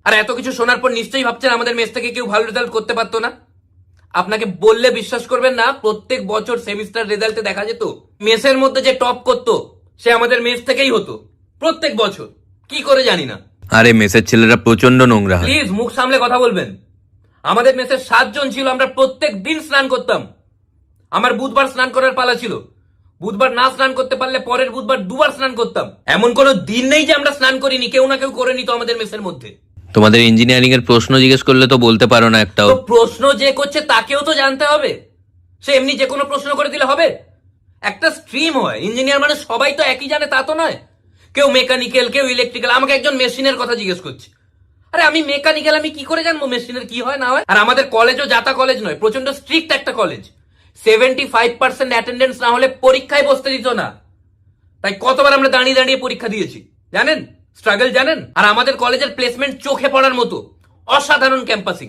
আর এত কিছু শোনার পর নিশ্চয়ই ভাবছেন আমাদের মেস থেকে কেউ ভালো রেজাল্ট করতে পারতো না। আপনাকে বললে বিশ্বাস করবেন না, প্রত্যেক বছর সেমিস্টার রেজাল্টে দেখা যেত মেসের মধ্যে যে টপ করতো সে আমাদের মেস থেকেই হতো প্রত্যেক বছর। কি করে জানি না। আরে মেসের ছেলেরা প্রচন্ড নোংরা হয়। প্লিজ মুখ সামলে কথা বলবেন। আমাদের মেসের 7 জন ছিল, আমরা প্রত্যেক দিন স্নান করতাম। আমার বুধবার স্নান করার পালা ছিল, বুধবার না স্নান করতে পারলে পরের বুধবার দুবার স্নান করতাম। এমন কোনো দিন নেই যে আমরা স্নান করিনি, কেউ না কেউ করে নিত আমাদের মেসের মধ্যে। তোমাদের ইঞ্জিনিয়ারিং এর প্রশ্ন জিজ্ঞেস করলে তো বলতে পারো না একটাও। তো প্রশ্ন যে করছে তাকেও তো জানতে হবে, সে এমনি যে কোনো প্রশ্ন করে দিলে হবে? একটা স্ট্রিম হয়, ইঞ্জিনিয়ার মানে সবাই তো একই জানে তা তো নয়। কেউ মেকানিক্যাল, কেউ ইলেকট্রিক্যাল। আমাকে একজন মেশিনের কথা জিজ্ঞেস করছে। আরে আমি মেকানিক্যাল, আমি কি করে জানবো মেশিনের কি হয় না হয়? আর আমাদের কলেজও জাতা কলেজ নয়, প্রচন্ড স্ট্রিক্ট একটা কলেজ। 75% অ্যাটেন্ডেন্স না হলে পরীক্ষায় বসতে দিত না। তাই কতবার আমরা দাঁড়িয়ে দাঁড়িয়ে পরীক্ষা দিয়েছি জানেন, স্ট্রাগল জানেন। আর আমাদের কলেজের প্লেসমেন্ট চোখে পড়ার মতো, অসাধারণ ক্যাম্পাসিং।